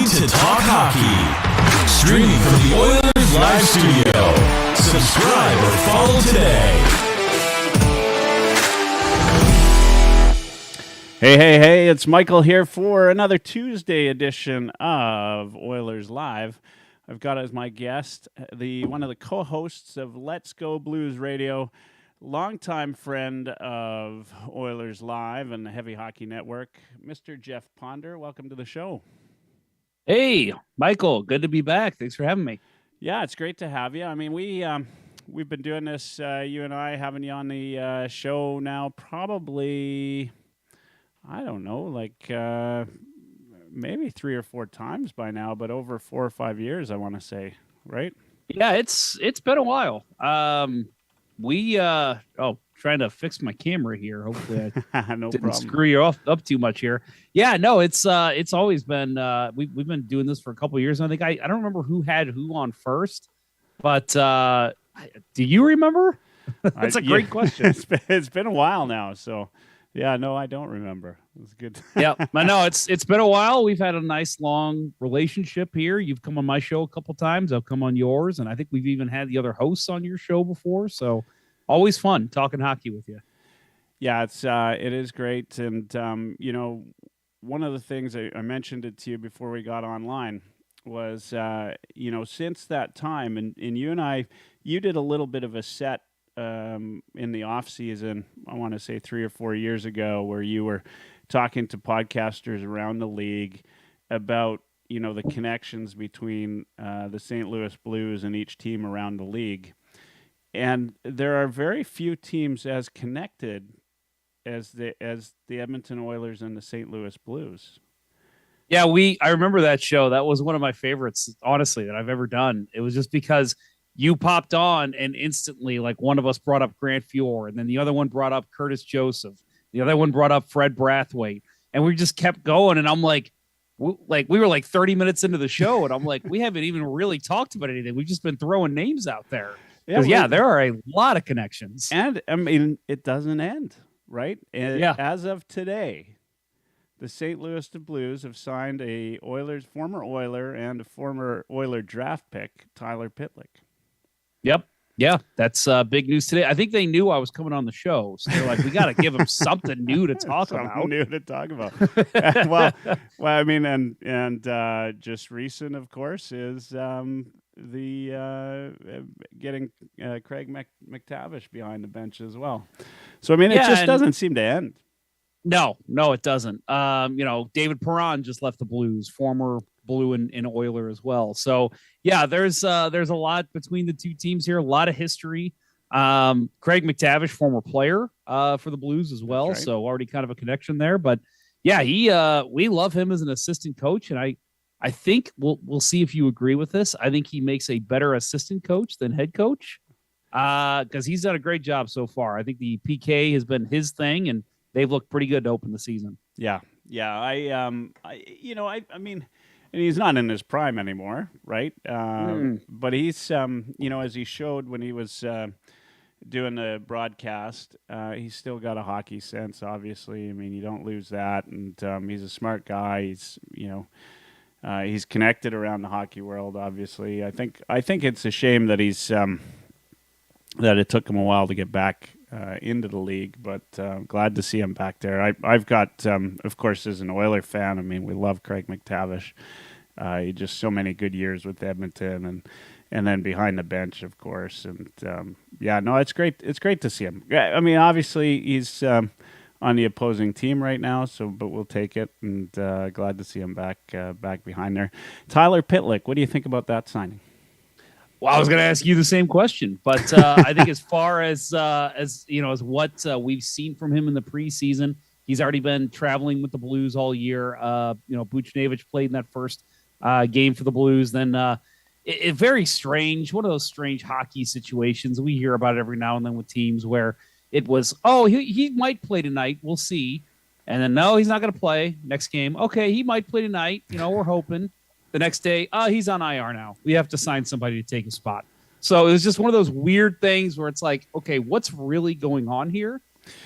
Ready to talk hockey. Streaming from the Oilers Live Studio. Subscribe or follow today. Hey, it's Michael here for another Tuesday edition of Oilers Live. I've got as my guest one of the co-hosts of Let's Go Blues Radio, longtime friend of Oilers Live and the Heavy Hockey Network, Mr. Jeff Ponder. Welcome to the show. Hey, Michael, good to be back. Thanks for having me. Yeah, it's great to have you. I mean, we've been doing this, you and I, having you on the show now probably, I don't know, maybe 3 or 4 times by now, but over 4 or 5 years, I want to say, right? Yeah, it's been a while. Trying to fix my camera here. Hopefully I No didn't problem. screw you up too much here. Yeah, no, it's always been we've been doing this for a couple of years. And I think I don't remember who had who on first, but do you remember? That's a great question. It's been a while now, so yeah, no, I don't remember. It's good. Yeah, I know it's been a while. We've had a nice long relationship here. You've come on my show a couple times. I've come on yours, and I think we've even had the other hosts on your show before. So always fun talking hockey with you. Yeah, it is great, and one of the things I mentioned it to you before we got online was since that time, and you and I, you did a little bit of a set in the off season, I want to say 3 or 4 years ago, where you were talking to podcasters around the league about, the connections between the St. Louis Blues and each team around the league. And there are very few teams as connected as the Edmonton Oilers and the St. Louis Blues. Yeah, I remember that show. That was one of my favorites, honestly, that I've ever done. It was just because you popped on and instantly, like, one of us brought up Grant Fuhr, and then the other one brought up Curtis Joseph. The other one brought up Fred Brathwaite, and we just kept going. And I'm like, we were like 30 minutes into the show, and I'm like, we haven't even really talked about anything. We've just been throwing names out there. Yeah, there are a lot of connections. And, I mean, it doesn't end, right? Yeah. As of today, the St. Louis Blues have signed a former Oiler and a former Oiler draft pick, Tyler Pitlick. Yep. Yeah, that's big news today. I think they knew I was coming on the show, so they're like, we got to give them something new to talk about. Something new to talk about. well, I mean, and just recent, of course, is getting Craig McTavish behind the bench as well. So, I mean, it just doesn't seem to end. No, it doesn't. David Perron just left the Blues, former Blue and Oiler as well. So, yeah, there's a lot between the two teams here, a lot of history. Craig McTavish, former player for the Blues as well, right. So already kind of a connection there. But, yeah, we love him as an assistant coach, and I think we'll see if you agree with this. I think he makes a better assistant coach than head coach because he's done a great job so far. I think the PK has been his thing, and they've looked pretty good to open the season. Yeah. I mean, and he's not in his prime anymore, right? But he's, as he showed when he was doing the broadcast, he's still got a hockey sense, obviously. I mean, you don't lose that. And he's a smart guy. He's, he's connected around the hockey world, obviously. I think it's a shame that he's that it took him a while to get back into the league, but glad to see him back there. I've got, of course, as an Oiler fan, I mean, we love Craig McTavish. He just so many good years with Edmonton, and then behind the bench, of course. And it's great. It's great to see him. I mean, obviously he's on the opposing team right now, but we'll take it. And glad to see him back behind there. Tyler Pitlick, what do you think about that signing? Well, I was going to ask you the same question, but I think as far as what we've seen from him in the preseason, he's already been traveling with the Blues all year. Buchnevich played in that first game for the Blues. Then it very strange, one of those strange hockey situations we hear about every now and then with teams where it was, he might play tonight, we'll see, and then no, he's not going to play next game. Okay, he might play tonight. We're hoping. The next day, he's on IR now. We have to sign somebody to take his spot. So it was just one of those weird things where it's like, okay, what's really going on here?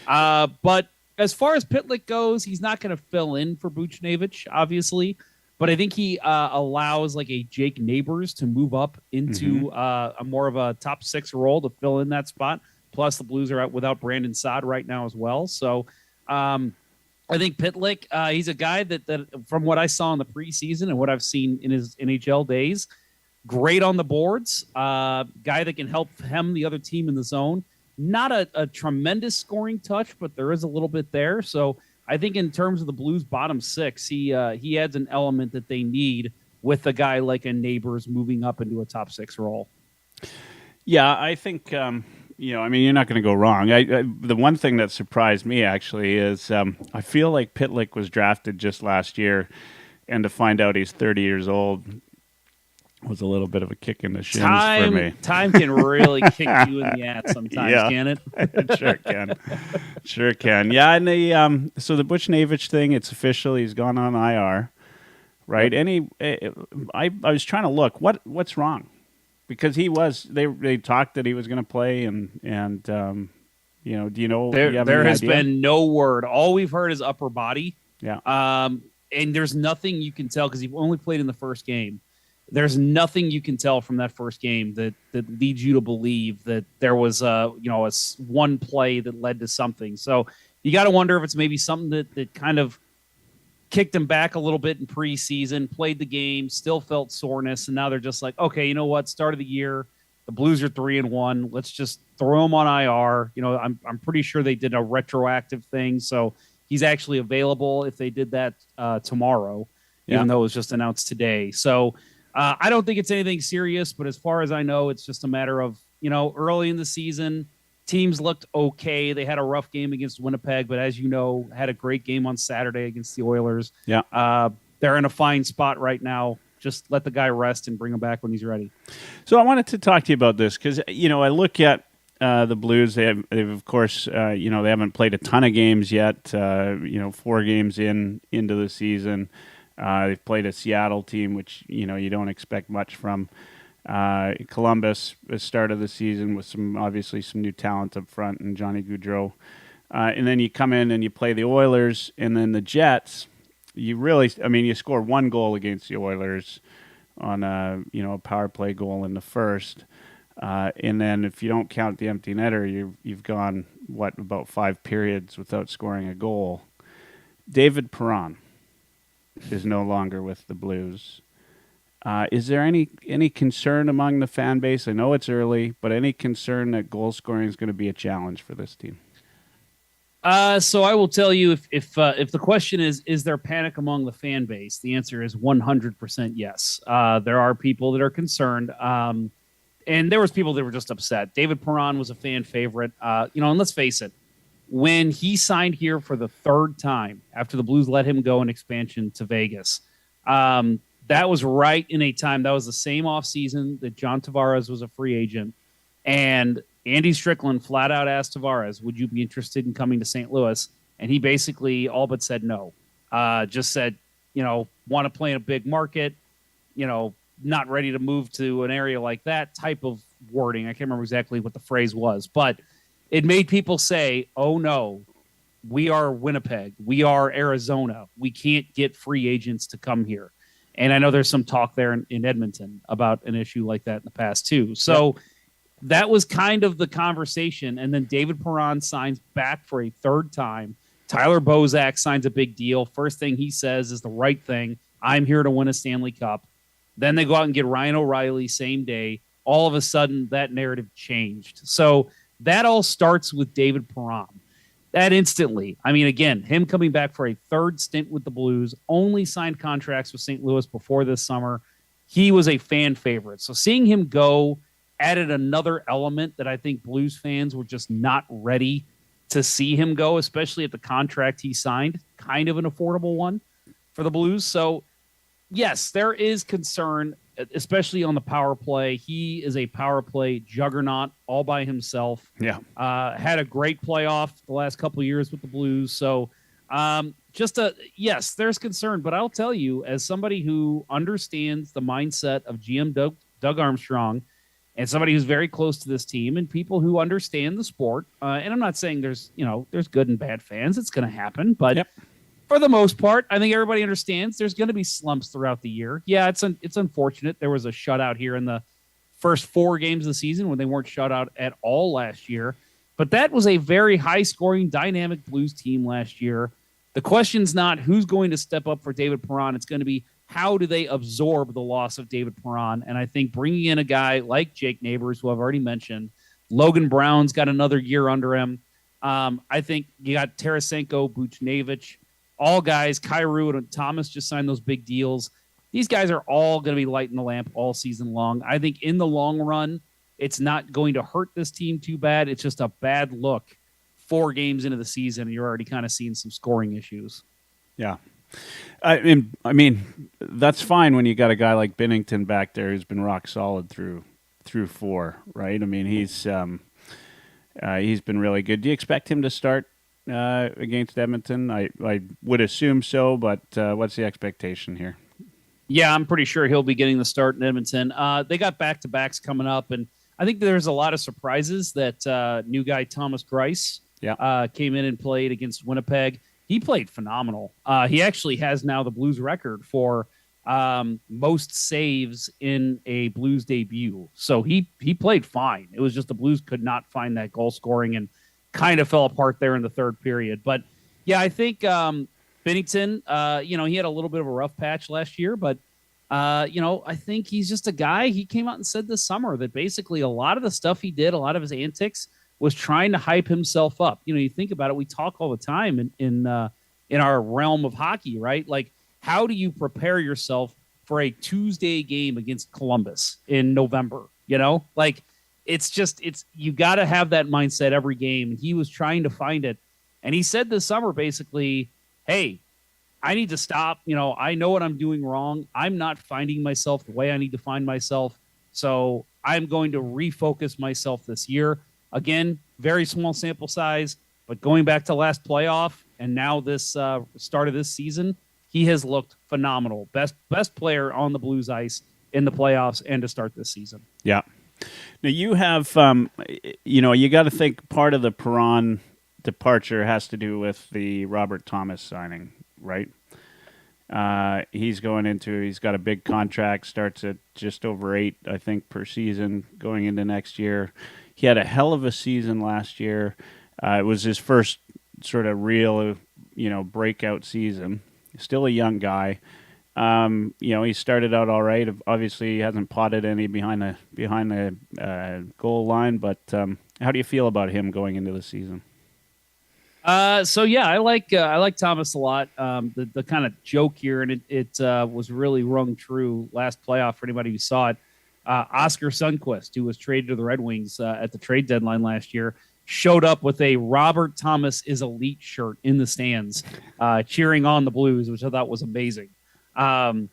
But as far as Pitlick goes, he's not going to fill in for Buchnevich, obviously. but I think he allows like a Jake Neighbors to move up into a more of a top 6 role to fill in that spot. Plus, the Blues are out without Brandon Saad right now as well. So I think Pitlick, he's a guy that from what I saw in the preseason and what I've seen in his NHL days, great on the boards, guy that can help hem the other team in the zone. Not a tremendous scoring touch, but there is a little bit there. So I think in terms of the Blues' bottom 6, he adds an element that they need with a guy like a Neighbors moving up into a top 6 role. Yeah, I think you're not going to go wrong. The one thing that surprised me actually is I feel like Pitlick was drafted just last year, and to find out he's 30 years old was a little bit of a kick in the shins for me. Time can really kick you in the ass sometimes, can it? It sure can. Sure can. Yeah, and so the Butch Navich thing, it's official. He's gone on IR, right? I was trying to look. What's wrong? Because they talked that he was going to play, and do you know? There has been no word. All we've heard is upper body. Yeah. And there's nothing you can tell because he only played in the first game. There's nothing you can tell from that first game that leads you to believe that there was a one play that led to something. So you got to wonder if it's maybe something that kind of kicked him back a little bit in preseason, played the game, still felt soreness, and now they're just like, okay, you know what? Start of the year, the Blues are 3-1. Let's just throw him on IR. I'm pretty sure they did a retroactive thing, so he's actually available if they did that tomorrow, even though it was just announced today. So I don't think it's anything serious, but as far as I know, it's just a matter of, early in the season, teams looked okay. They had a rough game against Winnipeg, but as you know, had a great game on Saturday against the Oilers. Yeah. They're in a fine spot right now. Just let the guy rest and bring him back when he's ready. So I wanted to talk to you about this because, I look at the Blues. They've of course, they haven't played a ton of games yet, 4 games into the season. They've played a Seattle team, which, you don't expect much from. Columbus, the start of the season, with obviously some new talent up front and Johnny Gaudreau. And then you come in and you play the Oilers and then the Jets. You score 1 goal against the Oilers on a power play goal in the first. And then if you don't count the empty netter, you've gone, about 5 periods without scoring a goal. David Perron is no longer with the Blues. Is there any concern among the fan base? I know it's early, but any concern that goal scoring is going to be a challenge for this team? So I will tell you, if the question is there panic among the fan base, the answer is 100% yes. There are people that are concerned, and there was people that were just upset. David Perron was a fan favorite, and let's face it, when he signed here for the 3rd time after the Blues let him go in expansion to Vegas, that was right in a time, that was the same offseason that John Tavares was a free agent. And Andy Strickland flat out asked Tavares, would you be interested in coming to St. Louis? And he basically all but said no. Just said, want to play in a big market, not ready to move to an area like that type of wording. I can't remember exactly what the phrase was, but it made people say, oh no, we are Winnipeg. We are Arizona. We can't get free agents to come here. And I know there's some talk there in Edmonton about an issue like that in the past too. So that was kind of the conversation. And then David Perron signs back for a 3rd time. Tyler Bozak signs a big deal. First thing he says is the right thing. I'm here to win a Stanley Cup. Then they go out and get Ryan O'Reilly same day. All of a sudden, that narrative changed. So that all starts with David Perron. That instantly, again, him coming back for a 3rd stint with the Blues, only signed contracts with St. Louis before this summer. He was a fan favorite. So seeing him go added another element that I think Blues fans were just not ready to see him go, especially at the contract he signed, kind of an affordable one for the Blues. So, yes, there is concern, especially on the power play. He is a power play juggernaut all by himself. Yeah. Had a great playoff the last couple of years with the Blues. So yes, there's concern. But I'll tell you, as somebody who understands the mindset of GM Doug Armstrong and somebody who's very close to this team and people who understand the sport, and I'm not saying there's good and bad fans. It's going to happen. But For the most part, I think everybody understands there's going to be slumps throughout the year. Yeah, it's unfortunate. There was a shutout here in the first 4 games of the season when they weren't shut out at all last year. But that was a very high-scoring, dynamic Blues team last year. The question's not who's going to step up for David Perron. It's going to be how do they absorb the loss of David Perron. And I think bringing in a guy like Jake Neighbors, who I've already mentioned, Logan Brown's got another year under him. I think you got Tarasenko, Buchnevich, all guys. Kyrou and Thomas just signed those big deals. These guys are all going to be lighting the lamp all season long. I think in the long run, it's not going to hurt this team too bad. It's just a bad look 4 games into the season, and you're already kind of seeing some scoring issues. Yeah. I mean, that's fine when you got a guy like Binnington back there who's been rock solid through 4, right? I mean, he's been really good. Do you expect him to start against Edmonton? I would assume so, but what's the expectation here? Yeah, I'm pretty sure he'll be getting the start in Edmonton. They got back-to-backs coming up, and I think there's a lot of surprises that new guy Thomas Greiss came in and played against Winnipeg. He played phenomenal. He actually has now the Blues record for most saves in a Blues debut. So he played fine. It was just the Blues could not find that goal scoring and kind of fell apart there in the third period. But, yeah, I think Binnington, he had a little bit of a rough patch last year, but, I think he's just a guy. He came out and said this summer that basically a lot of the stuff he did, a lot of his antics, was trying to hype himself up. You think about it, we talk all the time in our realm of hockey, right? Like, how do you prepare yourself for a Tuesday game against Columbus in November? Like, you got to have that mindset every game. And he was trying to find it. And he said this summer, basically, hey, I need to stop. I know what I'm doing wrong. I'm not finding myself the way I need to find myself. So I'm going to refocus myself this year. Again, very small sample size, but going back to last playoff and now this start of this season, he has looked phenomenal. Best player on the Blues ice in the playoffs and to start this season. Yeah. Now you have, you got to think part of the Perron departure has to do with the Robert Thomas signing, right? He's got a big contract, starts at just over 8, I think, per season going into next year. He had a hell of a season last year. It was his first sort of real, breakout season. Still a young guy. He started out all right. Obviously, he hasn't potted any behind the goal line. But how do you feel about him going into the season? I like Thomas a lot. The kind of joke here, and it was really rung true last playoff for anybody who saw it. Oscar Sundqvist, who was traded to the Red Wings at the trade deadline last year, showed up with a Robert Thomas is elite shirt in the stands, cheering on the Blues, which I thought was amazing. And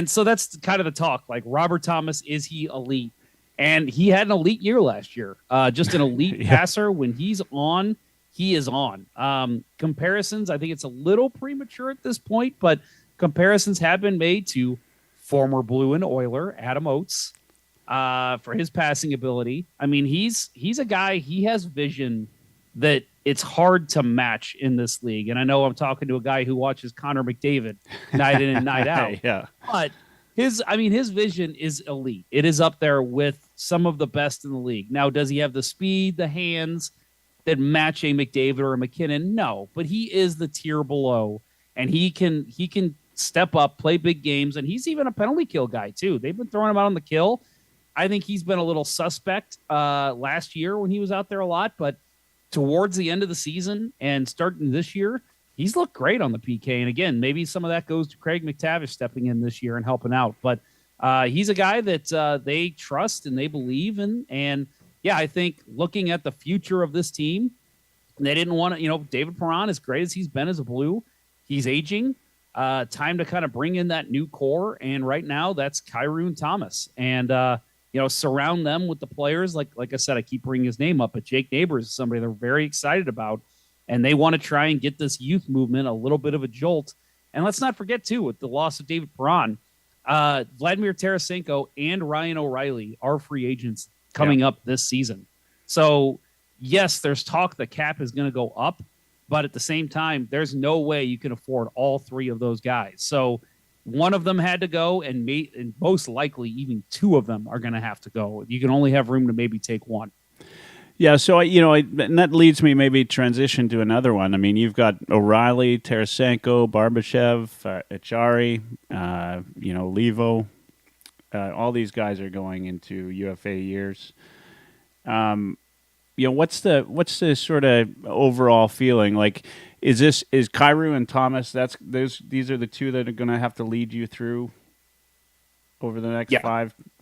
so that's kind of the talk. Like, Robert Thomas, is he elite? And he had an elite year last year. Just an elite passer. When he's on, he is on. Comparisons, I think it's a little premature at this point, but comparisons have been made to former Blue and Oiler Adam Oates for his passing ability. I mean, he's a guy, he has vision that it's hard to match in this league. And I know I'm talking to a guy who watches Connor McDavid night in and night out. Yeah. But his vision is elite. It is up there with some of the best in the league. Now, does he have the speed, the hands that match a McDavid or a McKinnon? No, but he is the tier below, and he can step up, play big games, and he's even a penalty kill guy too. They've been throwing him out on the kill. I think he's been a little suspect last year when he was out there a lot, but towards the end of the season and starting this year, he's looked great on the PK. And again, maybe some of that goes to Craig McTavish stepping in this year and helping out. But he's a guy that they trust and they believe in. And yeah, I think looking at the future of this team, they didn't want to, David Perron, as great as he's been as a Blue, he's aging. Time to kind of bring in that new core. And right now that's Kyrou and Thomas. And, surround them with the players. Like I said, I keep bringing his name up, but Jake Neighbors is somebody they're very excited about. And they want to try and get this youth movement a little bit of a jolt. And let's not forget, too, with the loss of David Perron, Vladimir Tarasenko and Ryan O'Reilly are free agents coming up this season. So, yes, there's talk the cap is going to go up, But at the same time, there's no way you can afford all three of those guys. So one of them had to go, and most likely even two of them are going to have to go. You can only have room to maybe take one. Yeah, so and that leads me maybe transition to another one. I mean, you've got O'Reilly, Tarasenko, Barbashev, Achari, Levo. All these guys are going into UFA years. What's the sort of overall feeling? Like, is Kyrou and Thomas? These are the two that are going to have to lead you through over the next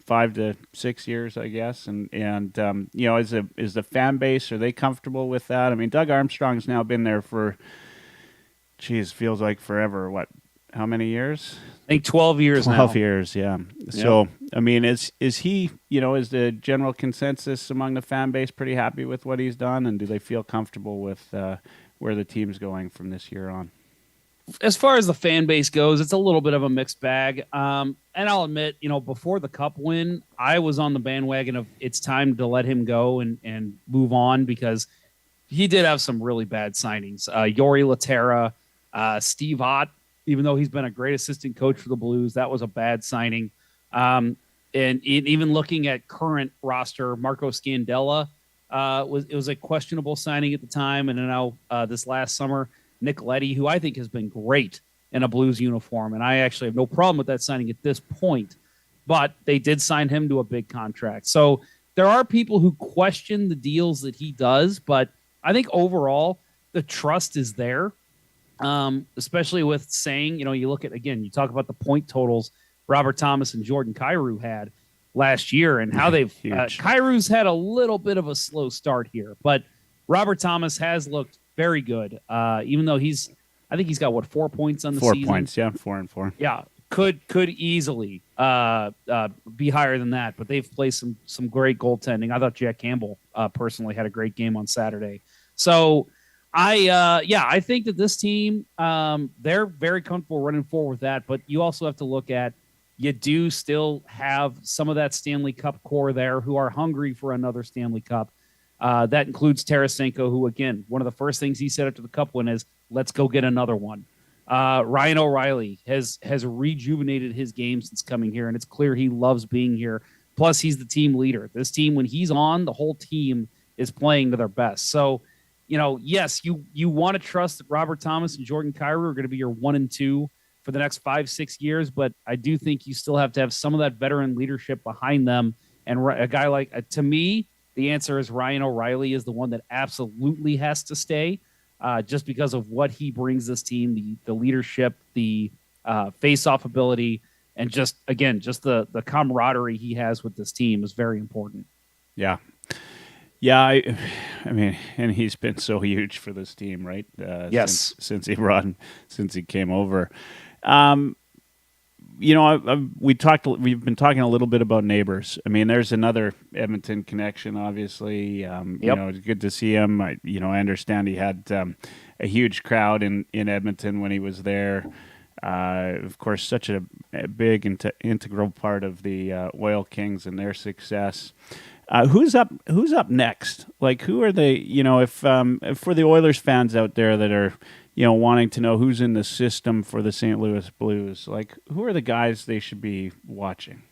5 to 6 years, I guess. And is the fan base, are they comfortable with that? I mean, Doug Armstrong's now been there for, feels like forever. What? How many years? I think 12 years 12 years, yeah. So, I mean, is he, is the general consensus among the fan base pretty happy with what he's done? And do they feel comfortable with where the team's going from this year on? As far as the fan base goes, it's a little bit of a mixed bag. And I'll admit, before the Cup win, I was on the bandwagon of it's time to let him go and move on, because he did have some really bad signings. Yori Laterra, Steve Ott, even though he's been a great assistant coach for the Blues, that was a bad signing. And even looking at current roster, Marco Scandella was a questionable signing at the time. And then now this last summer, Nick Leddy, who I think has been great in a Blues uniform. And I actually have no problem with that signing at this point. But they did sign him to a big contract. So there are people who question the deals that he does. But I think overall, the trust is there. Especially with saying, you look at, again, you talk about the point totals Robert Thomas and Jordan Kyrou had last year and how they've Kyrou's had a little bit of a slow start here, but Robert Thomas has looked very good. Even though I think he's got 4 points on the season. 4 points, yeah, 4 and 4. Yeah, could easily be higher than that, but they've played some great goaltending. I thought Jack Campbell personally had a great game on Saturday. So I think that this team, they're very comfortable running forward with that. But you also have to look at, you do still have some of that Stanley Cup core there who are hungry for another Stanley Cup. That includes Tarasenko, who, again, one of the first things he said after the Cup win is, let's go get another one. Ryan O'Reilly has rejuvenated his game since coming here, and it's clear he loves being here. Plus, he's the team leader. This team, when he's on, the whole team is playing to their best. So, yes, you want to trust that Robert Thomas and Jordan Kyrou are going to be your 1 and 2 for the next 5-6 years, but I do think you still have to have some of that veteran leadership behind them. And a guy like, to me, the answer is Ryan O'Reilly is the one that absolutely has to stay, just because of what he brings this team, the leadership, the face-off ability, and just the camaraderie he has with this team is very important. Yeah. Yeah, I mean, and he's been so huge for this team, right? Yes, since he came over. We've been talking a little bit about neighbors. I mean, there's another Edmonton connection, obviously. It's good to see him. I understand he had a huge crowd in Edmonton when he was there. Of course, such a big integral part of the Oil Kings and their success. Who's up next? Like, who are they? If for the Oilers fans out there that are, wanting to know who's in the system for the St. Louis Blues, like, who are the guys they should be watching?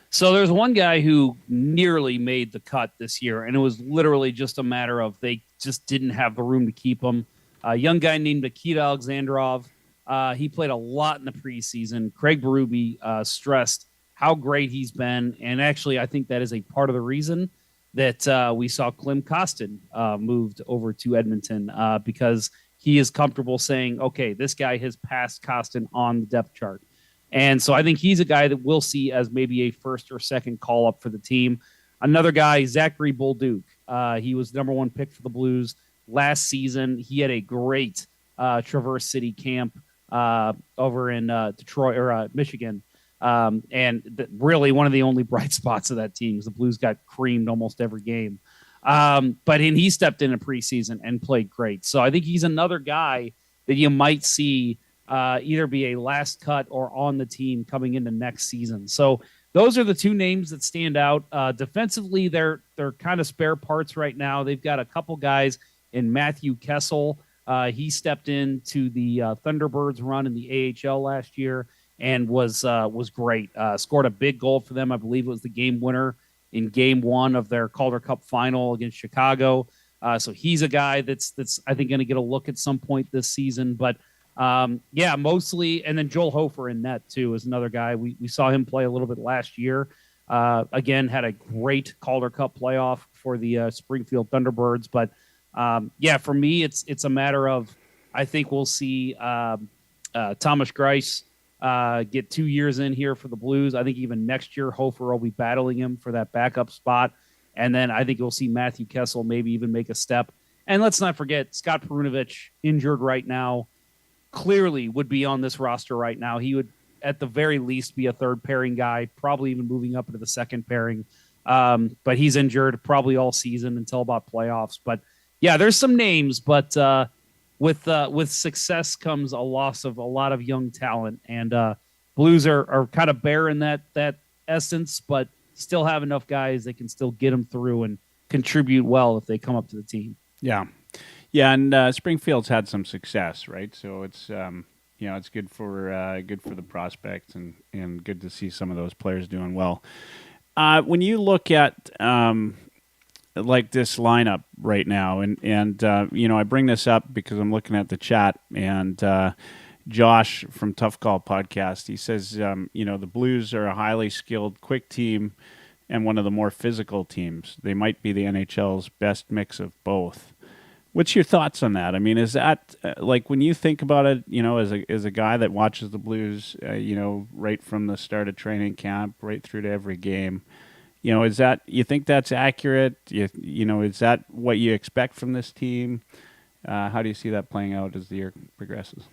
So there's one guy who nearly made the cut this year, and it was literally just a matter of they just didn't have the room to keep him. A young guy named Nikita Alexandrov. He played a lot in the preseason. Craig Berube stressed how great he's been. And actually, I think that is a part of the reason that we saw Klim Kostin moved over to Edmonton, because he is comfortable saying, okay, this guy has passed Kostin on the depth chart. And so I think he's a guy that we'll see as maybe a first or second call-up for the team. Another guy, Zachary Bolduc. He was the number 1 pick for the Blues last season. He had a great Traverse City camp over in Detroit or Michigan. Really one of the only bright spots of that team is the Blues got creamed almost every game. But he stepped in preseason and played great. So I think he's another guy that you might see either be a last cut or on the team coming into next season. So those are the two names that stand out. Defensively, they're kind of spare parts right now. They've got a couple guys in Matthew Kessel, He stepped into the Thunderbirds run in the AHL last year and was great. Scored a big goal for them. I believe it was the game winner in Game 1 of their Calder Cup final against Chicago. So he's a guy that's I think going to get a look at some point this season. But yeah, mostly, and then Joel Hofer in net too is another guy. We saw him play a little bit last year. Again, had a great Calder Cup playoff for the Springfield Thunderbirds. But yeah, for me, it's a matter of I think we'll see Thomas Greiss get 2 years in here for the Blues. I think even next year, Hofer will be battling him for that backup spot. And then I think you'll see Matthew Kessel maybe even make a step. And let's not forget, Scott Perunovich, injured right now, clearly would be on this roster right now. He would, at the very least, be a third pairing guy, probably even moving up into the second pairing. But he's injured probably all season until about playoffs. But yeah, there's some names, but with success comes a loss of a lot of young talent. And Blues are kind of bearing that essence, but still have enough guys that can still get them through and contribute well if they come up to the team. Yeah. Yeah, and Springfield's had some success, right? So it's it's good for the prospects and good to see some of those players doing well. When you look at like this lineup right now, and I bring this up because I'm looking at the chat, and Josh from Tough Call Podcast, he says the Blues are a highly skilled, quick team and one of the more physical teams. They might be the NHL's best mix of both. What's your thoughts on that? I mean, is that like when you think about it, as a guy that watches the Blues, right from the start of training camp, right through to every game, is that, you think that's accurate? Is that what you expect from this team? How do you see that playing out as the year progresses?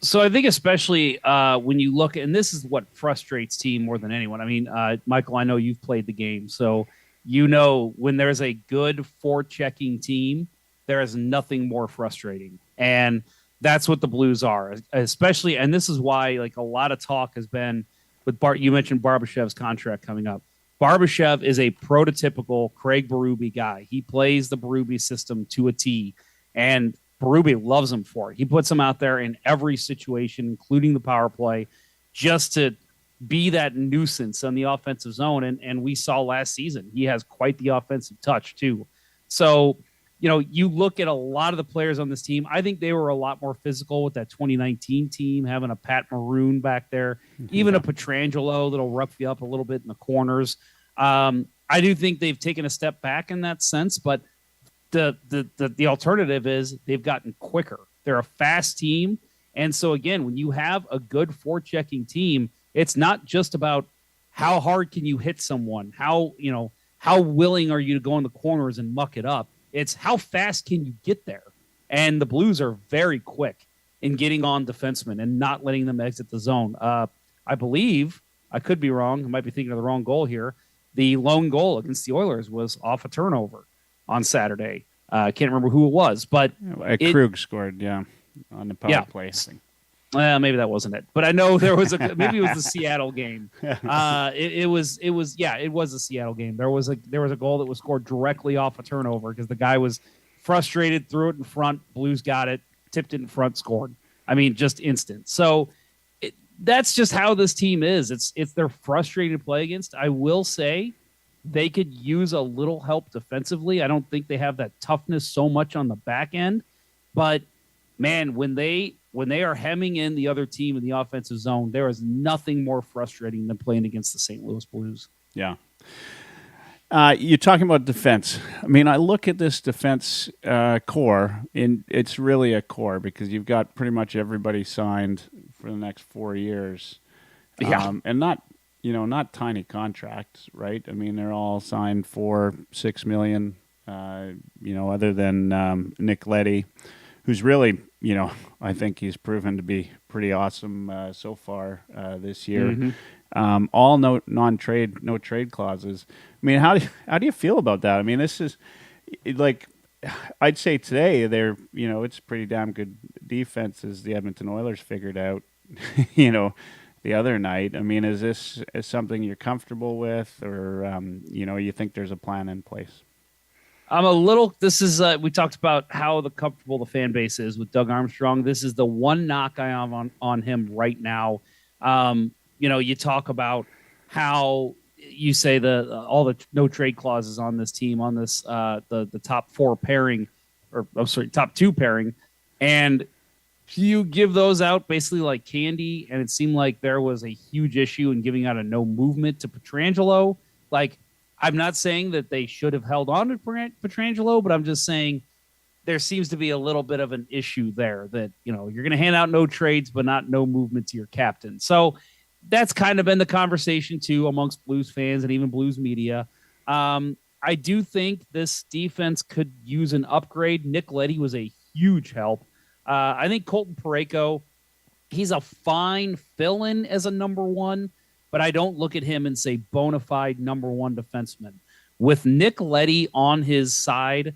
So I think especially when you look, and this is what frustrates team more than anyone. I mean, Michael, I know you've played the game, so when there's a good forechecking team, there is nothing more frustrating. And that's what the Blues are, especially, and this is why like a lot of talk has been with Bart. You mentioned Barbashev's contract coming up. Barbashev is a prototypical Craig Berube guy. He plays the Berube system to a T, and Berube loves him for it. He puts him out there in every situation, including the power play, just to be that nuisance on the offensive zone. And we saw last season, he has quite the offensive touch too. So, you look at a lot of the players on this team, I think they were a lot more physical with that 2019 team, having a Pat Maroon back there, even a Pietrangelo that'll rough you up a little bit in the corners. I do think they've taken a step back in that sense, but the alternative is they've gotten quicker. They're a fast team. And so, again, when you have a good forechecking team, it's not just about how hard can you hit someone, how willing are you to go in the corners and muck it up. It's how fast can you get there? And the Blues are very quick in getting on defensemen and not letting them exit the zone. I believe, I could be wrong, I might be thinking of the wrong goal here, the lone goal against the Oilers was off a turnover on Saturday. I can't remember who it was, but Krug scored, on the power play. Maybe that wasn't it, but I know there was maybe it was the Seattle game. It was a Seattle game. There was a goal that was scored directly off a turnover because the guy was frustrated, threw it in front. Blues got it, tipped it in front, scored. I mean, just instant. So that's just how this team is. It's they're frustrated to play against. I will say they could use a little help defensively. I don't think they have that toughness so much on the back end, but man, when they are hemming in the other team in the offensive zone, there is nothing more frustrating than playing against the St. Louis Blues. Yeah. You're talking about defense. I mean, I look at this defense core, and it's really a core because you've got pretty much everybody signed for the next 4 years. Yeah. And not tiny contracts, right? I mean, they're all signed for $6 million, other than Nick Leddy, who's really, I think he's proven to be pretty awesome so far this year. Mm-hmm. All no trade clauses. I mean, how do you feel about that? I mean, this is like, I'd say today they're, it's pretty damn good defense as the Edmonton Oilers figured out, the other night. I mean, is this something you're comfortable with, or you think there's a plan in place? I'm a little. This is we talked about how comfortable the fan base is with Doug Armstrong. This is the one knock I have on him right now. You talk about how you say all the no trade clauses on this team, on this the top four pairing, or top two pairing, and you give those out basically like candy. And it seemed like there was a huge issue in giving out a no movement to Pietrangelo. Like, I'm not saying that they should have held on to Pietrangelo, but I'm just saying there seems to be a little bit of an issue there that, you're going to hand out no trades, but not no movement to your captain. So that's kind of been the conversation too amongst Blues fans and even Blues media. I do think this defense could use an upgrade. Nick Leddy was a huge help. I think Colton Parayko, he's a fine fill-in as a number one, but I don't look at him and say bona fide number one defenseman. With Nick Leddy on his side,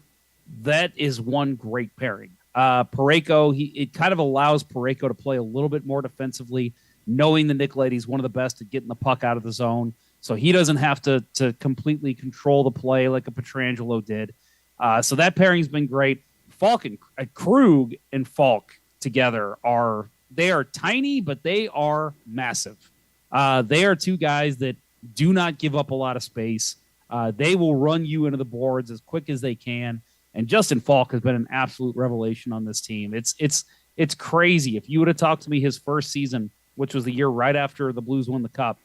that is one great pairing. Parayko, it kind of allows Parayko to play a little bit more defensively, knowing that Nick Leddy's one of the best at getting the puck out of the zone, so he doesn't have to completely control the play like a Pietrangelo did. So that pairing's been great. Krug and Falk together are tiny, but they are massive. They are two guys that do not give up a lot of space. They will run you into the boards as quick as they can. And Justin Falk has been an absolute revelation on this team. It's crazy. If you would have talked to me his first season, which was the year right after the Blues won the Cup,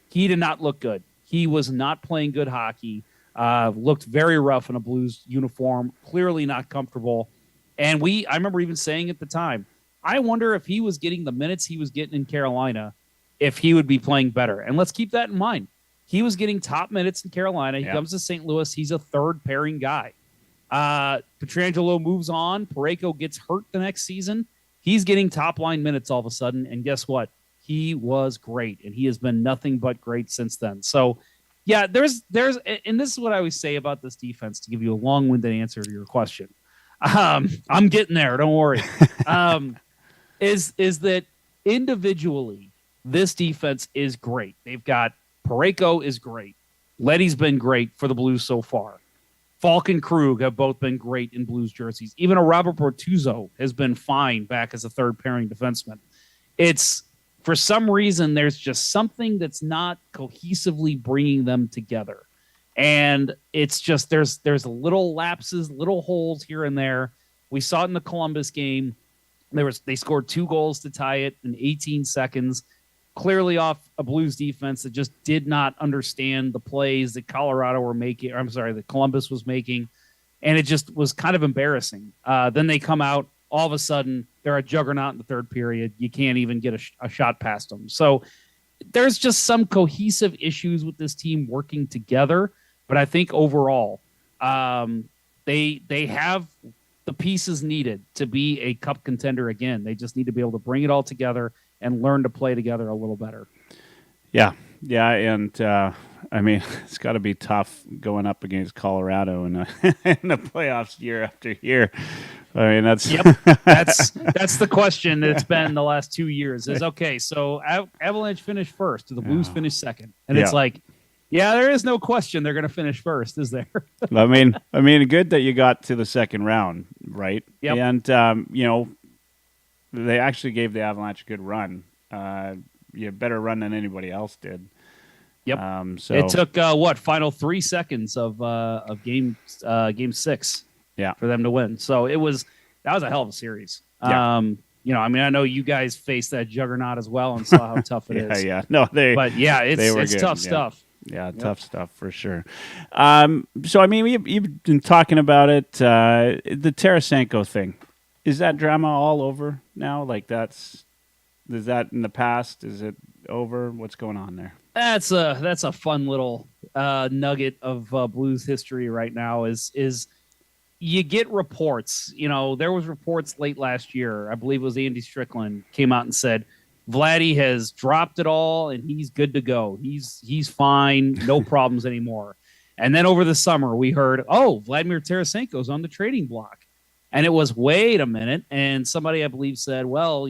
he did not look good. He was not playing good hockey. Looked very rough in a Blues uniform, clearly not comfortable. And I remember even saying at the time, I wonder if he was getting the minutes he was getting in Carolina, if he would be playing better. And let's keep that in mind. He was getting top minutes in Carolina. He comes to St. Louis. He's a third pairing guy. Pietrangelo moves on. Parayko gets hurt the next season. He's getting top line minutes all of a sudden. And guess what? He was great. And he has been nothing but great since then. So, yeah, there's, and this is what I always say about this defense to give you a long-winded answer to your question. I'm getting there. Don't worry. Is that individually, this defense is great. They've got Parayko is great. Leddy's been great for the Blues so far. Falk and Krug have both been great in Blues jerseys. Even a Robert Bortuzzo has been fine back as a third pairing defenseman. It's, for some reason, there's just something that's not cohesively bringing them together. And it's just there's little lapses, little holes here and there. We saw it in the Columbus game. They scored 2 goals to tie it in 18 seconds, clearly off a Blues defense that just did not understand the plays that that Columbus was making. And it just was kind of embarrassing. Then they come out, all of a sudden, they're a juggernaut in the third period. You can't even get a shot past them. So there's just some cohesive issues with this team working together. But I think overall, they have the pieces needed to be a cup contender again. They just need to be able to bring it all together and learn to play together a little better. Yeah. And I mean, it's got to be tough going up against Colorado in the playoffs year after year. I mean, that's the question that it's been the last 2 years. Is okay. So Avalanche finished first, do the Blues finish second? And it's like, yeah, there is no question they're going to finish first, is there? I mean, good that you got to the second round, right? Yep. And they actually gave the Avalanche a good run. A better run than anybody else did. Yep. So it took final 3 seconds of game 6. Yeah. For them to win. So that was a hell of a series. Yeah. I know you guys faced that juggernaut as well and saw how tough it is. Yeah. No, it's good. tough stuff. Yeah, tough stuff for sure. So, I mean, you've been talking about it. The Tarasenko thing. Is that drama all over now? Like, is that in the past? Is it over? What's going on there? That's a fun little nugget of Blues history right now is you get reports. There was reports late last year. I believe it was Andy Strickland came out and said, Vladdy has dropped it all and he's good to go. He's fine, no problems anymore. And then over the summer, we heard, Vladimir Tarasenko's on the trading block. And it was, wait a minute. And somebody, I believe, said, well,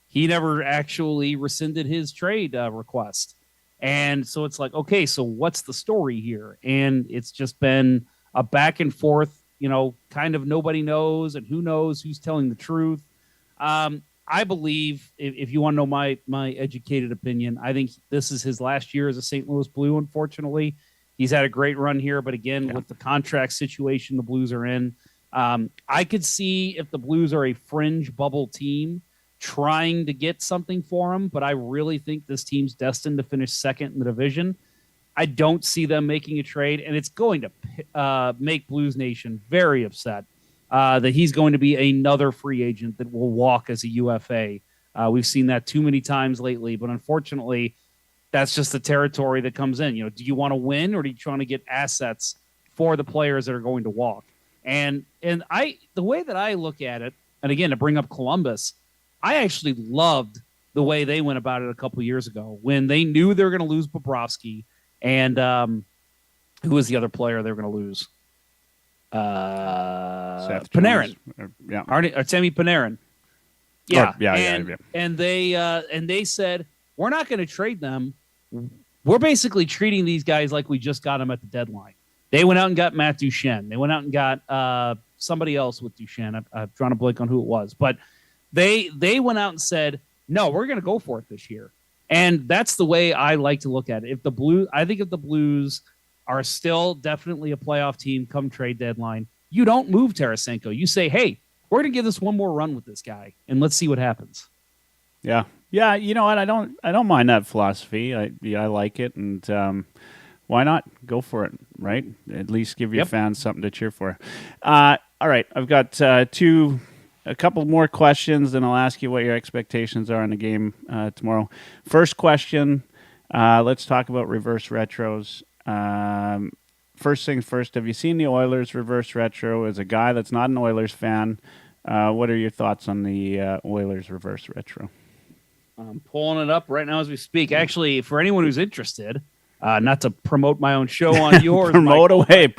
he never actually rescinded his trade request. And so it's like, okay, so what's the story here? And it's just been a back and forth, kind of nobody knows and who knows who's telling the truth. I believe, if you want to know my educated opinion, I think this is his last year as a St. Louis Blue, unfortunately. He's had a great run here, but again, with the contract situation the Blues are in, I could see if the Blues are a fringe bubble team trying to get something for him, but I really think this team's destined to finish second in the division. I don't see them making a trade, and it's going to make Blues Nation very upset that he's going to be another free agent that will walk as a UFA. We've seen that too many times lately, but unfortunately, that's just the territory that comes in. Do you want to win, or do you trying to get assets for the players that are going to walk? And the way that I look at it, and again, to bring up Columbus, I actually loved the way they went about it a couple years ago when they knew they were going to lose Bobrovsky. And who was the other player they were going to lose? Panarin. Artemi Panarin. Yeah. And they said, we're not going to trade them. We're basically treating these guys like we just got them at the deadline. They went out and got Matt Duchene. They went out and got somebody else with Duchene. I've drawn a blank on who it was. But they went out and said, no, we're going to go for it this year. And that's the way I like to look at it. I think if the Blues are still definitely a playoff team come trade deadline, you don't move Tarasenko. You say, hey, we're going to give this one more run with this guy, and let's see what happens. Yeah. Yeah, you know what? I don't mind that philosophy. I like it, and why not go for it, right? At least give your fans something to cheer for. All right, I've got a couple more questions, then I'll ask you what your expectations are in the game tomorrow. First question, let's talk about reverse retros. First things first, have you seen the Oilers reverse retro? As a guy that's not an Oilers fan, what are your thoughts on the Oilers reverse retro? I'm pulling it up right now as we speak. Actually, for anyone who's interested, not to promote my own show on yours. promote away.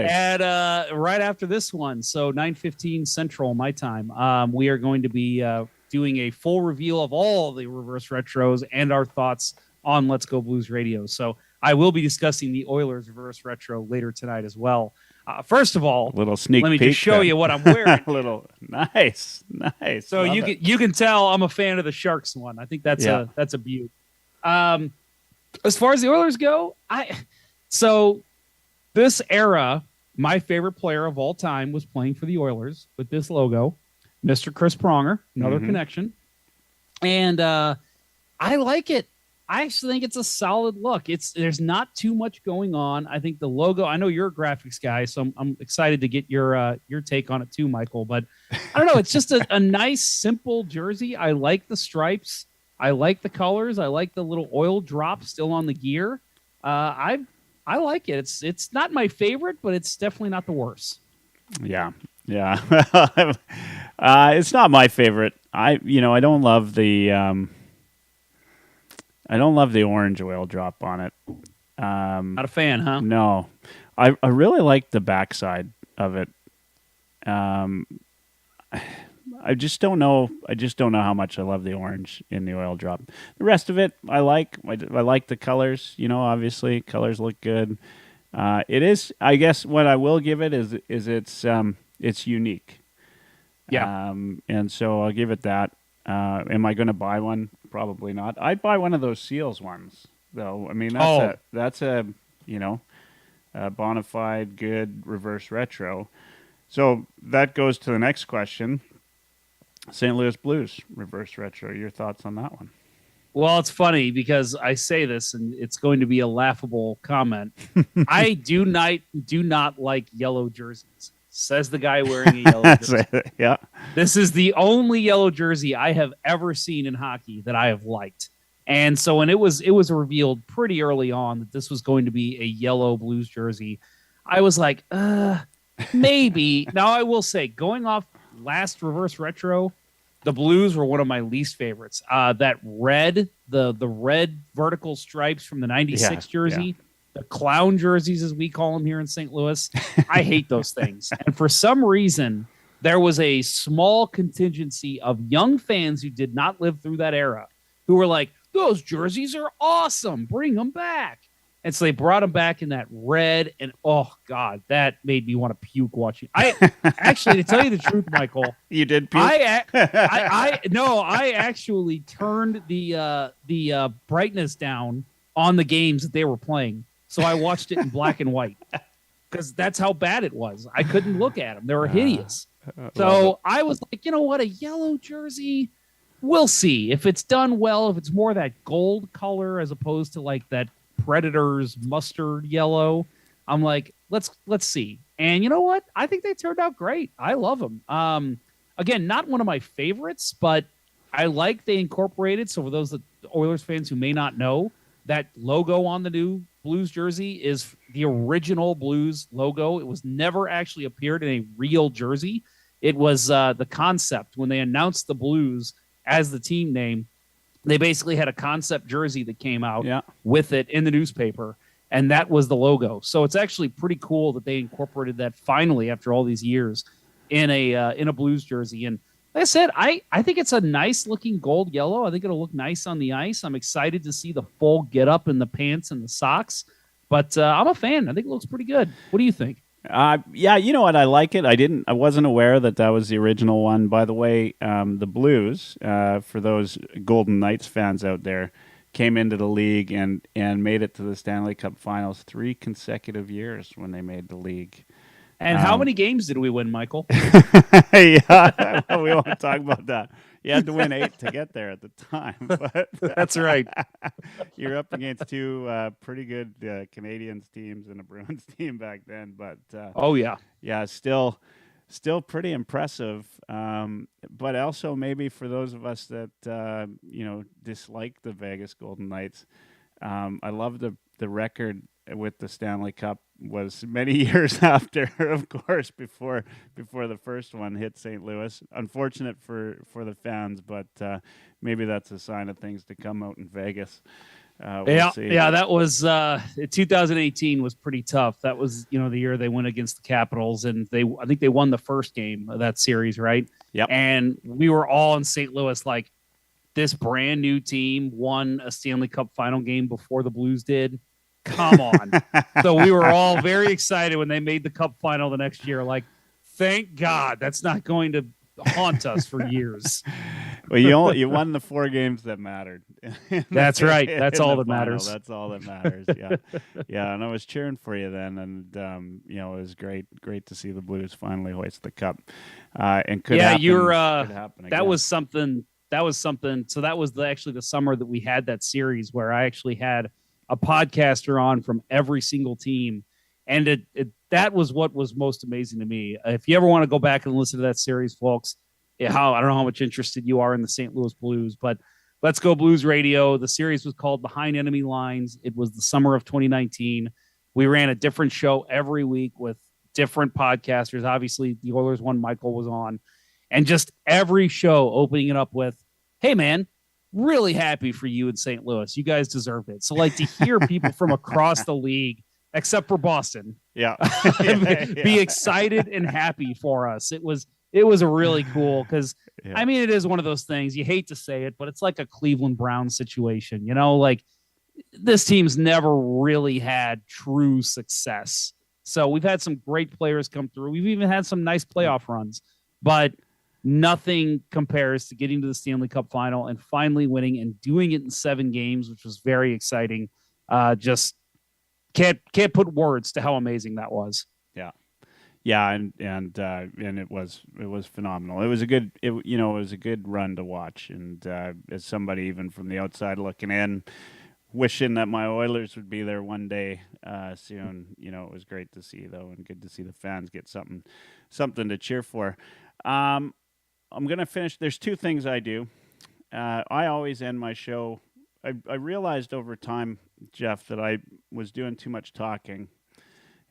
At right after this one, so 9:15 Central, my time, we are going to be doing a full reveal of all the reverse retros and our thoughts on Let's Go Blues Radio. So I will be discussing the Oilers reverse retro later tonight as well. First of all, little sneak let me peek just show you what I'm wearing. Nice. So you can tell I'm a fan of the Sharks one. I think that's a beaut. As far as the Oilers go, so this era, my favorite player of all time was playing for the Oilers with this logo, Mr. Chris Pronger, another connection. And I like it. I actually think it's a solid look. There's not too much going on. I think the logo, I know you're a graphics guy, so I'm excited to get your take on it too, Michael. But I don't know. It's just a nice, simple jersey. I like the stripes. I like the colors. I like the little oil drop still on the gear. I like it. It's not my favorite, but it's definitely not the worst. Yeah. It's not my favorite. I don't love the orange oil drop on it. Not a fan, huh? No, I really like the backside of it. I just don't know. How much I love the orange in the oil drop. The rest of it, I like. I like the colors. Obviously, colors look good. It is. I guess what I will give it is it's unique. Yeah. And so I'll give it that. Am I going to buy one? Probably not. I'd buy one of those Seals ones, though. I mean, that's a bona fide good reverse retro. So that goes to the next question. St. Louis Blues reverse retro. Your thoughts on that one? Well, it's funny because I say this, and it's going to be a laughable comment. I do not like yellow jerseys. Says the guy wearing a yellow jersey. Yeah. This is the only yellow jersey I have ever seen in hockey that I have liked. And so when it was revealed pretty early on that this was going to be a yellow Blues jersey, I was like, maybe. Now I will say, going off last reverse retro, the Blues were one of my least favorites. That red, the red vertical stripes from the 96 jersey. Yeah. The clown jerseys, as we call them here in St. Louis. I hate those things. And for some reason, there was a small contingency of young fans who did not live through that era who were like, those jerseys are awesome. Bring them back. And so they brought him back in that red, and oh god, that made me want to puke watching. I actually, to tell you the truth, Michael, You did puke? I actually turned the brightness down on the games that they were playing, so I watched it in black and white because that's how bad it was. I couldn't look at them; they were hideous. So I was like, you know what, a yellow jersey. We'll see if it's done well. If it's more that gold color as opposed to like that Predators mustard yellow, I'm like, let's see. And you know what? I think they turned out great. I love them. Again, not one of my favorites, but I like they incorporated. So for those Oilers fans who may not know, that logo on the new Blues jersey is the original Blues logo. It was never actually appeared in a real jersey. It was the concept when they announced the Blues as the team name. They basically had a concept jersey that came out with it in the newspaper, and that was the logo. So it's actually pretty cool that they incorporated that finally after all these years in a Blues jersey. And like I said, I think it's a nice looking gold yellow. I think it'll look nice on the ice. I'm excited to see the full get up in the pants and the socks, but I'm a fan. I think it looks pretty good. What do you think? Yeah, you know what? I like it. I wasn't aware that was the original one. By the way, the Blues, for those Golden Knights fans out there, came into the league and made it to the Stanley Cup Finals 3 consecutive years when they made the league. And how many games did we win, Michael? Yeah, we won't talk about that. You had to win 8 to get there at the time. But that's right. You're up against 2 pretty good Canadiens teams and a Bruins team back then. But oh yeah, still pretty impressive. But also maybe for those of us that dislike the Vegas Golden Knights, I love the record with the Stanley Cup was many years after, of course, before the first one hit St. Louis. Unfortunate for the fans, but maybe that's a sign of things to come out in Vegas. We'll see. That was 2018 was pretty tough. That was the year they went against the Capitals, and I think they won the first game of that series, right? Yep. And we were all in St. Louis like, this brand new team won a Stanley Cup final game before the Blues did. Come on. So we were all very excited when they made the Cup final the next year. Like, thank God that's not going to haunt us for years. Well, you won the 4 games that mattered. That's right. That's all that matters. That's all that matters. Yeah, yeah. And I was cheering for you then, and it was great to see the Blues finally hoist the cup. And could happen, you're. Could happen again. That was something. So that was actually the summer that we had that series where I actually had a podcaster on from every single team. And that was what was most amazing to me. If you ever want to go back and listen to that series, folks, I don't know how much interested you are in the St. Louis Blues, but Let's Go Blues Radio. The series was called Behind Enemy Lines. It was the summer of 2019. We ran a different show every week with different podcasters. Obviously, the Oilers one, Michael was on. And just every show opening it up with, hey, man, really happy for you in St. Louis. You guys deserve it. So, like, to hear people from across the league, except for Boston, be excited and happy for us. It was a really cool because, I mean, it is one of those things. You hate to say it, but it's like a Cleveland Browns situation. Like, this team's never really had true success. So we've had some great players come through. We've even had some nice playoff runs, but nothing compares to getting to the Stanley Cup final and finally winning and doing it in 7 games, which was very exciting. Just can't put words to how amazing that was. Yeah, and it was phenomenal. It was a good run to watch. And as somebody even from the outside looking in, wishing that my Oilers would be there one day soon. It was great to see though, and good to see the fans get something to cheer for. I'm going to finish. There's 2 things I do. I always end my show. I realized over time, Jeff, that I was doing too much talking.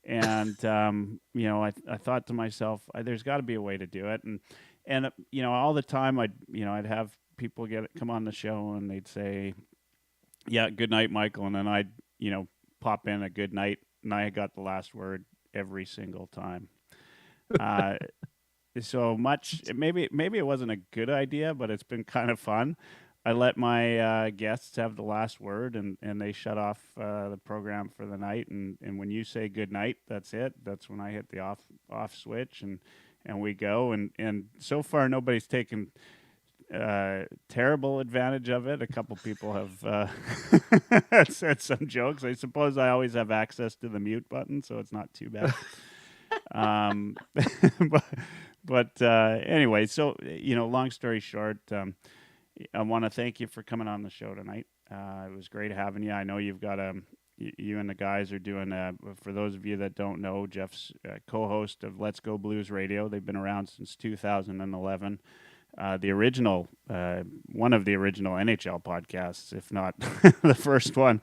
And, I thought to myself, there's got to be a way to do it. And all the time I'd have people come on the show and they'd say, yeah, good night, Michael. And then I'd, pop in a good night, and I got the last word every single time. So much, maybe it wasn't a good idea, but it's been kind of fun. I let my guests have the last word, and they shut off the program for the night. And when you say good night, that's it. That's when I hit the off switch, and we go. And so far, nobody's taken terrible advantage of it. A couple people have said some jokes. I suppose I always have access to the mute button, so it's not too bad. um, but anyway, so long story short, I want to thank you for coming on the show tonight. It was great having you. I know you've got you and the guys are doing. For those of you that don't know, Jeff's co-host of Let's Go Blues Radio. They've been around since 2011. The original, one of the original NHL podcasts, if not the first one.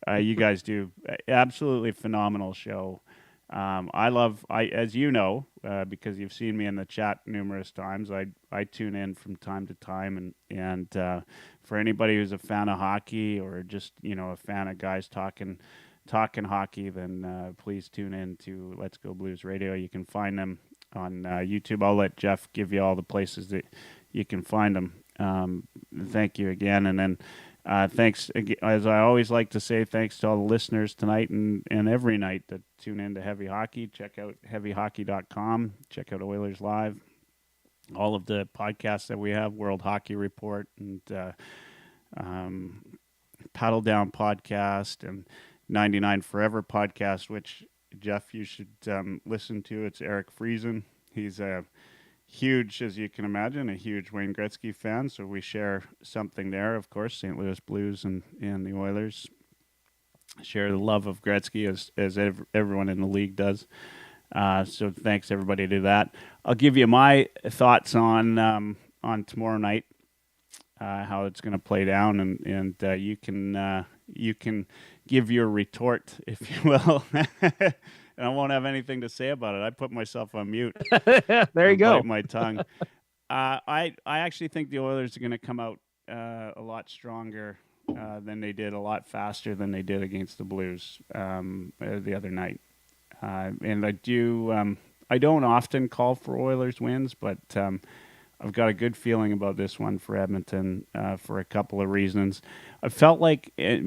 You guys do absolutely phenomenal show. As you know, because you've seen me in the chat numerous times, I tune in from time to time, and for anybody who's a fan of hockey or just a fan of guys talking hockey, then please tune in to Let's Go Blues Radio. You can find them on YouTube. I'll let Jeff give you all the places that you can find them. Thank you again, and then thanks, as I always like to say, thanks to all the listeners tonight and every night that tune in to Heavy Hockey. Check out heavyhockey.com. Check out Oilers Live. All of the podcasts that we have, World Hockey Report and Paddle Down Podcast and 99 Forever Podcast, which, Jeff, you should listen to. It's Eric Friesen. He's a huge, as you can imagine, a huge Wayne Gretzky fan, so we share something there, of course. St. Louis Blues and the Oilers share the love of Gretzky, as everyone in the league does. So thanks, everybody, to that. I'll give you my thoughts on tomorrow night, how it's going to play down, and you can give your retort, if you will. And I won't have anything to say about it. I put myself on mute. There you go. Bite my tongue. I actually think the Oilers are going to come out a lot stronger than they did, a lot faster than they did against the Blues the other night. And I don't often call for Oilers wins, but I've got a good feeling about this one for Edmonton for a couple of reasons. I felt like I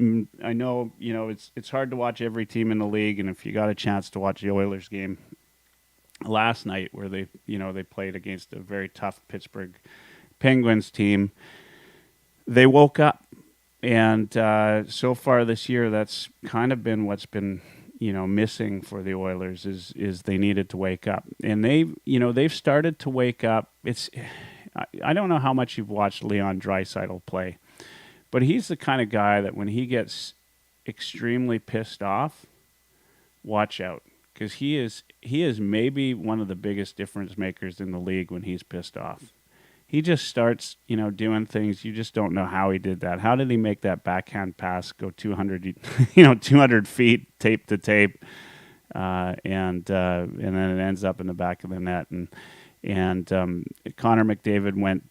know it's hard to watch every team in the league, and if you got a chance to watch the Oilers game last night, where they played against a very tough Pittsburgh Penguins team, they woke up, and so far this year, that's kind of been what's been missing for the Oilers is they needed to wake up, and they've started to wake up. I don't know how much you've watched Leon Draisaitl play, but he's the kind of guy that when he gets extremely pissed off, watch out, because he is maybe one of the biggest difference makers in the league when he's pissed off. He just starts, doing things. You just don't know how he did that. How did he make that backhand pass go 200 feet, tape to tape, and then it ends up in the back of the net. And Connor McDavid went,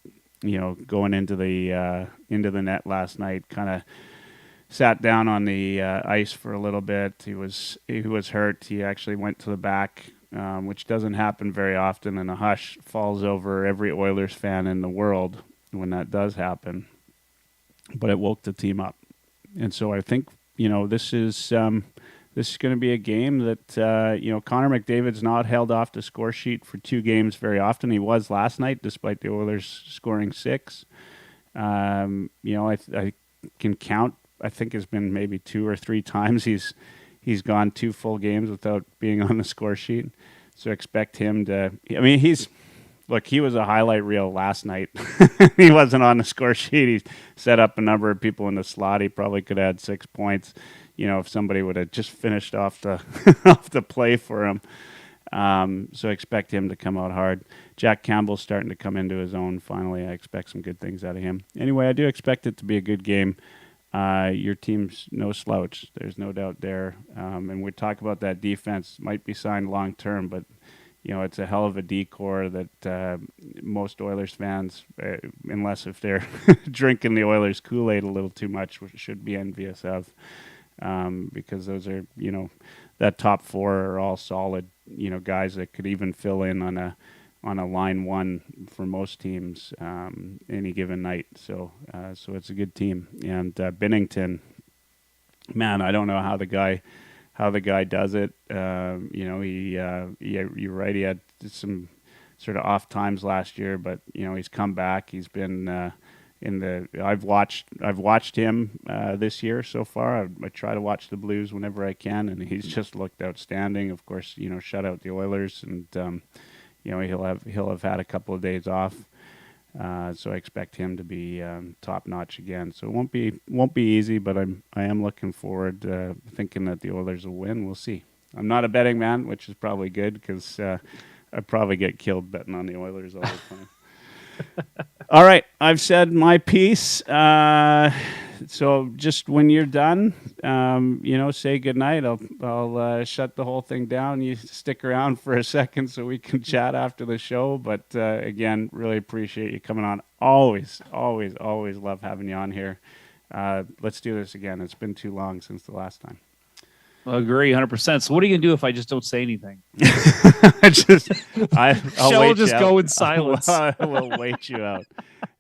going into the net last night, kind of sat down on the ice for a little bit. He was hurt. He actually went to the back, which doesn't happen very often, and a hush falls over every Oilers fan in the world when that does happen. But it woke the team up, and so I think this is going to be a game that Connor McDavid's not held off the score sheet for 2 games very often. He was last night, despite the Oilers scoring 6. I can count. I think it's been maybe 2 or 3 times he's gone 2 full games without being on the score sheet. So expect him to. I mean, he was a highlight reel last night. He wasn't on the score sheet. He set up a number of people in the slot. He probably could have had 6 points. If somebody would have just finished off the play for him. So expect him to come out hard. Jack Campbell's starting to come into his own finally. I expect some good things out of him. Anyway, I do expect it to be a good game. Your team's no slouch. There's no doubt there. And we talk about that defense. Might be signed long term, but it's a hell of a decor that most Oilers fans, unless if they're drinking the Oilers Kool-Aid a little too much, should be envious of. Because those are, that top 4 are all solid, guys that could even fill in on on a line one for most teams any given night. So it's a good team. And Binnington, man, I don't know how the guy does it. You're right. He had some sort of off times last year, but he's come back. He's been I've watched him this year so far. I try to watch the Blues whenever I can, and he's just looked outstanding. Of course, shut out the Oilers, and he'll have had a couple of days off. So I expect him to be top notch again. So it won't be easy, but I am looking forward, thinking that the Oilers will win. We'll see. I'm not a betting man, which is probably good because I probably get killed betting on the Oilers all the time. All right, I've said my piece. So just when you're done, say goodnight. I'll shut the whole thing down. You stick around for a second so we can chat after the show. But again, really appreciate you coming on. Always love having you on here. Let's do this again. It's been too long since the last time. I agree 100%. So what are you going to do if I just don't say anything? I'll Shall just go in silence. We'll wait you out.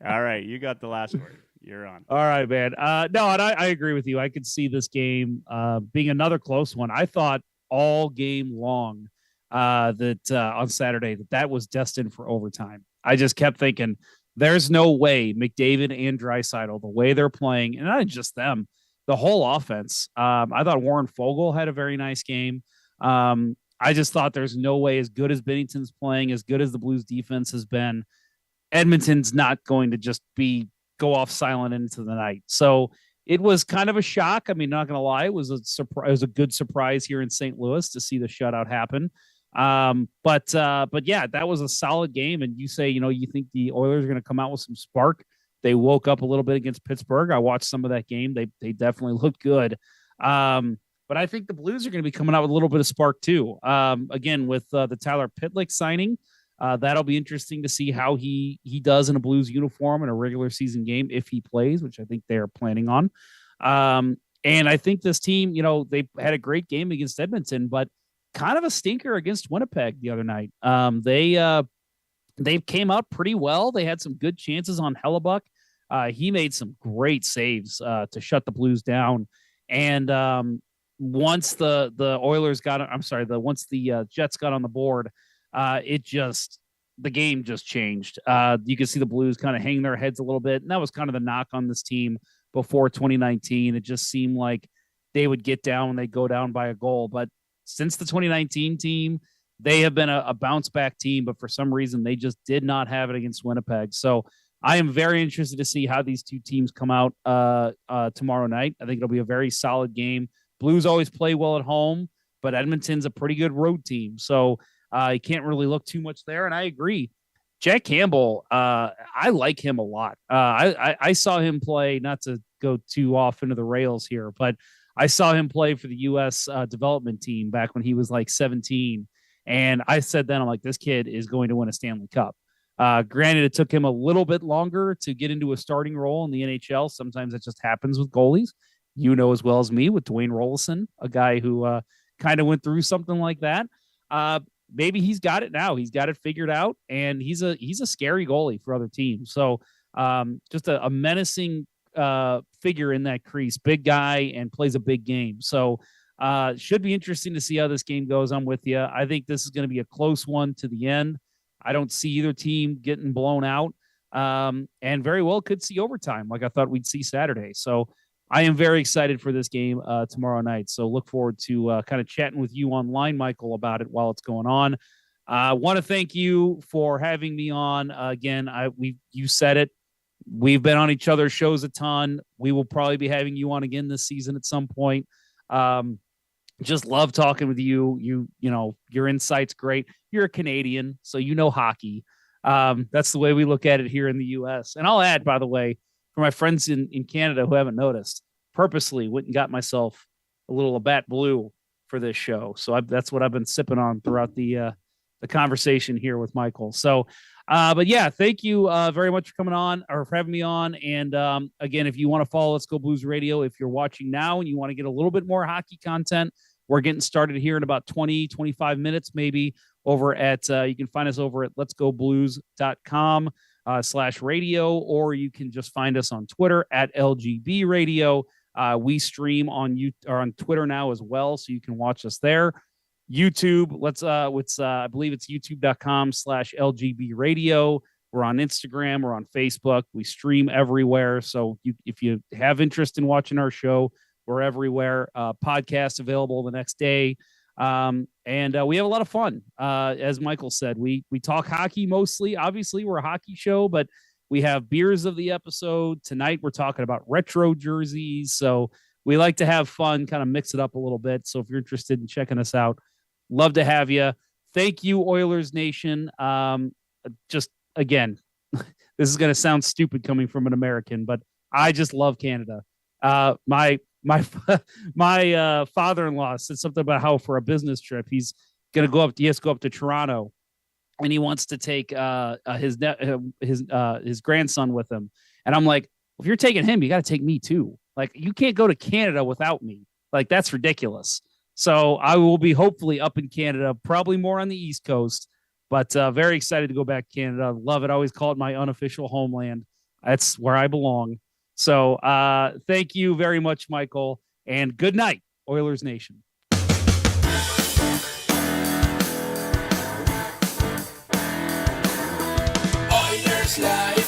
All right, you got the last word. You're on. All right, man. No, and I agree with you. I could see this game being another close one. I thought all game long that on Saturday that was destined for overtime. I just kept thinking, there's no way McDavid and Draisaitl, the way they're playing, and not just them, the whole offense. I thought Warren Fogle had a very nice game. I just thought there's no way, as good as Binnington's playing, as good as the Blues defense has been, Edmonton's not going to just go off silent into the night. So it was kind of a shock. I mean, not going to lie, it was a surprise. It was a good surprise here in St. Louis to see the shutout happen. But yeah, that was a solid game. And you say, you think the Oilers are going to come out with some spark. They woke up a little bit against Pittsburgh. I watched some of that game. They definitely looked good. But I think the Blues are going to be coming out with a little bit of spark too. Again, with the Tyler Pitlick signing, that'll be interesting to see how he does in a Blues uniform in a regular season game if he plays, which I think they are planning on. And I think this team, they had a great game against Edmonton, but kind of a stinker against Winnipeg the other night. They came out pretty well. They had some good chances on Hellebuck. He made some great saves to shut the Blues down. And once the Jets got on the board, the game just changed. You could see the Blues kind of hang their heads a little bit. And that was kind of the knock on this team before 2019. It just seemed like they would get down when they go down by a goal. But since the 2019 team, they have been a bounce back team, but for some reason they just did not have it against Winnipeg. So I am very interested to see how these two teams come out tomorrow night. I think it'll be a very solid game. Blues always play well at home, but Edmonton's a pretty good road team. So you can't really look too much there. And I agree. Jack Campbell, I like him a lot. I saw him play, not to go too off into the rails here, but I saw him play for the U.S. development team back when he was like 17. And I said then, I'm like, this kid is going to win a Stanley Cup. Granted, it took him a little bit longer to get into a starting role in the NHL. Sometimes it just happens with goalies. As well as me with Dwayne Rollison, a guy who kind of went through something like that. Maybe he's got it now. He's got it figured out, and he's a scary goalie for other teams. So just a menacing figure in that crease, big guy, and plays a big game. So should be interesting to see how this game goes. I'm with you. I think this is going to be a close one to the end. I don't see either team getting blown out, and very well could see overtime like I thought we'd see Saturday. So I am very excited for this game tomorrow night. So look forward to kind of chatting with you online, Michael, about it while it's going on. I want to thank you for having me on. Again, you said it. We've been on each other's shows a ton. We will probably be having you on again this season at some point. Just love talking with you. Your insight's great. You're a Canadian, so hockey. That's the way we look at it here in the U.S. And I'll add, by the way, for my friends in Canada who haven't noticed, purposely went and got myself a little Labatt Blue for this show. So that's what I've been sipping on throughout the conversation here with Michael. So, but yeah, thank you very much for coming on or for having me on. And again, if you want to follow Let's Go Blues Radio, if you're watching now and you want to get a little bit more hockey content, we're getting started here in about 20, 25 minutes maybe. over at, you can find us over at letsgoblues.com/radio, or you can just find us on Twitter at LGB Radio. We stream on Twitter now as well, so you can watch us there. YouTube, I believe it's youtube.com/LGB Radio. We're on Instagram, we're on Facebook. We stream everywhere. So if you have interest in watching our show, we're everywhere. Podcast available the next day. And we have a lot of fun. As Michael said, we talk hockey mostly. Obviously, we're a hockey show, but we have beers of the episode. Tonight, we're talking about retro jerseys. So we like to have fun, kind of mix it up a little bit. So if you're interested in checking us out, love to have you. Thank you, Oilers Nation. Just again, this is going to sound stupid coming from an American, but I just love Canada. My father-in-law said something about how for a business trip he's going to go up. He has to go up to Toronto, and he wants to take his grandson with him. And I'm like, well, if you're taking him, you got to take me too. Like, you can't go to Canada without me. Like, that's ridiculous. So I will be hopefully up in Canada, probably more on the East Coast, but very excited to go back to Canada. Love it. I always call it my unofficial homeland. That's where I belong. So thank you very much, Michael, and good night, Oilers Nation. Oilers Live.